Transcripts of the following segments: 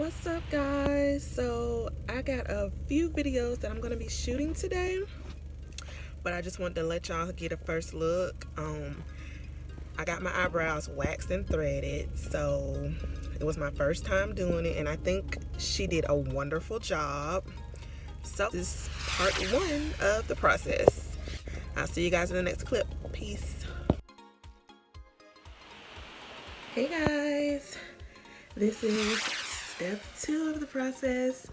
What's up, guys? So I got a few videos that I'm gonna be shooting today, but I just wanted to let y'all get a first look. I got my eyebrows waxed and threaded, so it was my first time doing it, and I think she did a wonderful job. So this is part one of the process. I'll see you guys in the next clip. Peace. Hey guys, this is step 2 of the process.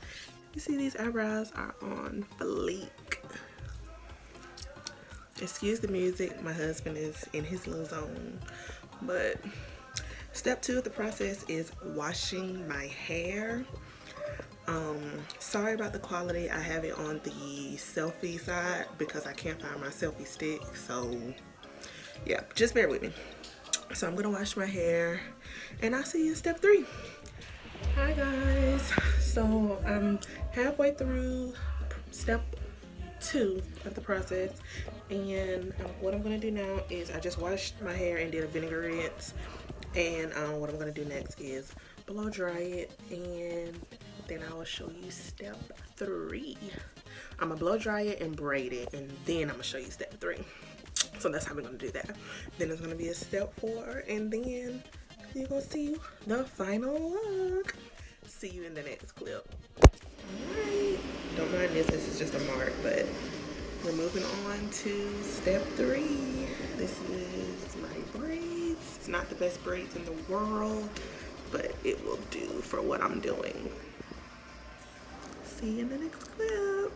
You see these eyebrows are on fleek. Excuse the music, my husband is in his little zone. But step 2 of the process is washing my hair. Sorry about the quality. I have it on the selfie side because I can't find my selfie stick. So yeah, just bear with me. So I'm gonna wash my hair and I'll see you in step 3. Hi guys, so I'm halfway through step 2 of the process, and what I'm gonna do now is I just washed my hair and did a vinegar rinse, and what I'm gonna do next is blow dry it, and then I will show you step 3. I'm gonna blow dry it and braid it, and then I'm gonna show you step 3. So that's how we're gonna do that. Then it's gonna be a step 4, and then you're gonna see the final look. See you in the next clip. Alright, don't mind this is just a mark, but we're moving on to step 3. This is my braids. It's not the best braids in the world, but it will do for what I'm doing. See you in the next clip.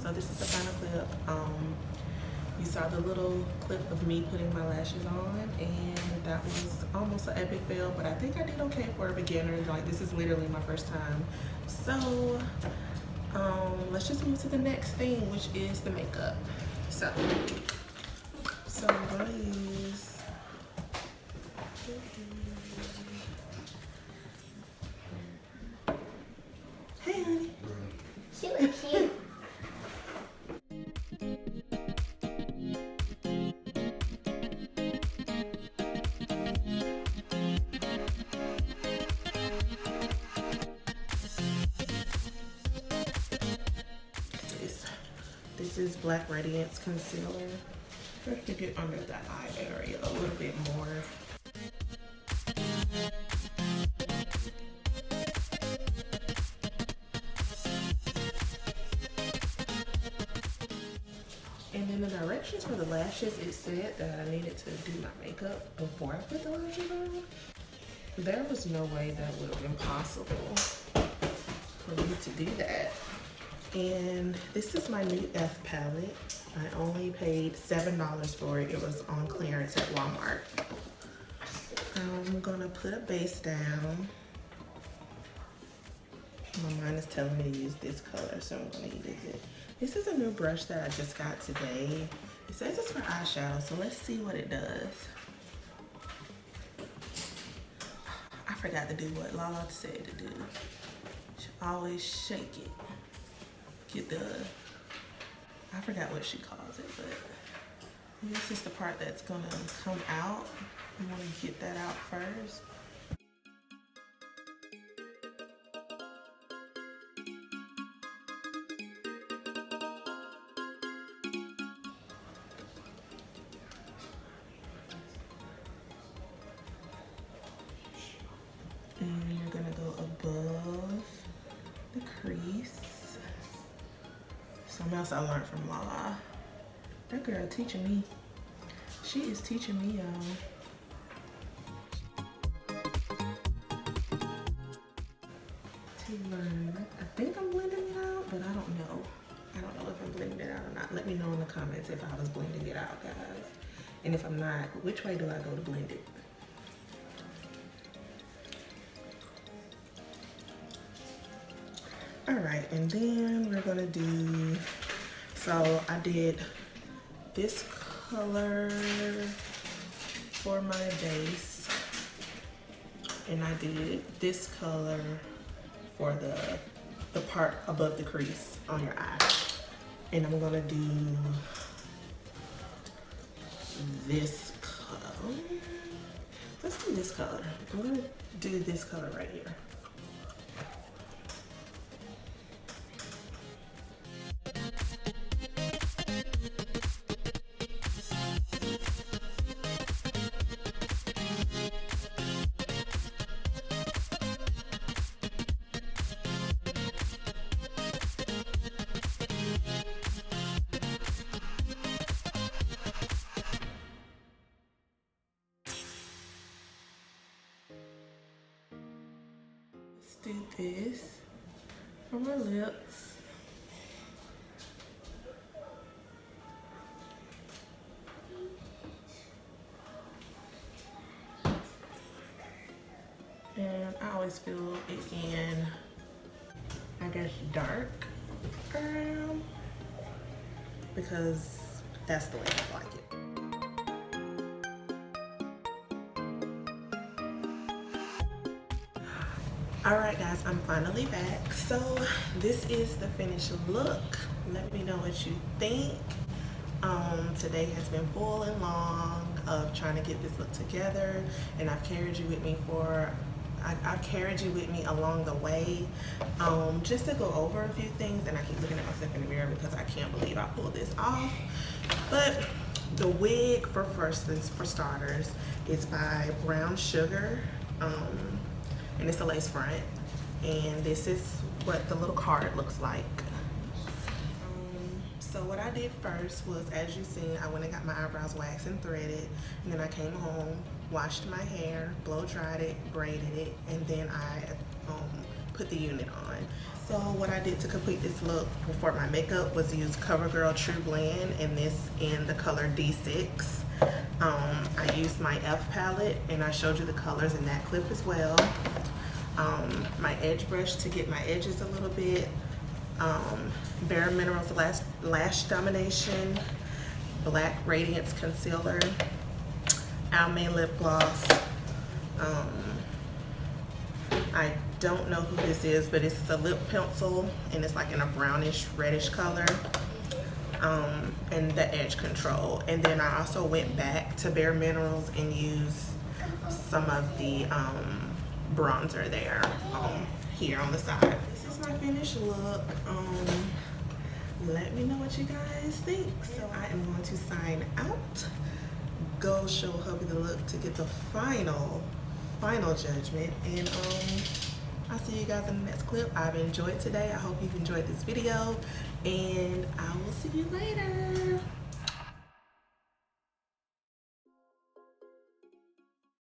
So this is the final clip. You saw the little clip of me putting my lashes on, and that was almost an epic fail, but I think I did okay for a beginner. Like, this is literally my first time. So let's just move to the next thing, which is the makeup. So I'm gonna use hey honey. She looks cute. This is Black Radiance Concealer. I have to get under the eye area a little bit more. And then the directions for the lashes, it said that I needed to do my makeup before I put the lashes on. There was no way that would have been possible for me to do that. And this is my new F palette. I only paid $7 for it. It was on clearance at Walmart. I'm gonna put a base down. My mind is telling me to use this color, so I'm gonna use it. This is a new brush that I just got today. It says it's for eyeshadow, so let's see what it does. I forgot to do what Lala said to do. Should always shake it. Get the, I forgot what she calls it, but this is the part that's gonna come out. You wanna get that out first. And you're gonna go above the crease. Something else I learned from Lala. That girl teaching me. She is teaching me, y'all. To learn. I think I'm blending it out, but I don't know. I don't know if I'm blending it out or not. Let me know in the comments if I was blending it out, guys. And if I'm not, which way do I go to blend it? All right, and then we're gonna do, so I did this color for my base, and I did this color for the part above the crease on your eye. And I'm gonna do this color. Let's do this color. I'm gonna do this color right here. Do this for my lips. And I always feel it in, I guess, dark brown, because that's the way I like it. Alright guys, I'm finally back. So this is the finished look. Let me know what you think. Today has been full and long of trying to get this look together, and I've carried you with me I've carried you with me along the way, just to go over a few things. And I keep looking at myself in the mirror because I can't believe I pulled this off. But the wig, for starters, is by Brown Sugar. And it's a lace front, and this is what the little card looks like. So what I did first was, as you seen, I went and got my eyebrows waxed and threaded, and then I came home, washed my hair, blow dried it, braided it, and then I put the unit on. So what I did to complete this look before my makeup was use CoverGirl True Blend, and this in the color D6. I used my F palette, and I showed you the colors in that clip as well. My edge brush to get my edges a little bit. Bare Minerals Lash Domination, Black Radiance Concealer, Almay Lip Gloss. I don't know who this is, but it's a lip pencil, and it's like in a brownish reddish color. And the edge control. And then I also went back to Bare Minerals and used some of the bronzer there here on the side. This is my finished look. Let me know what you guys think. So I am going to sign out, go show hubby the look to get the final judgment, and I'll see you guys in the next clip. I've enjoyed today. I hope you've enjoyed this video, and I will see you later.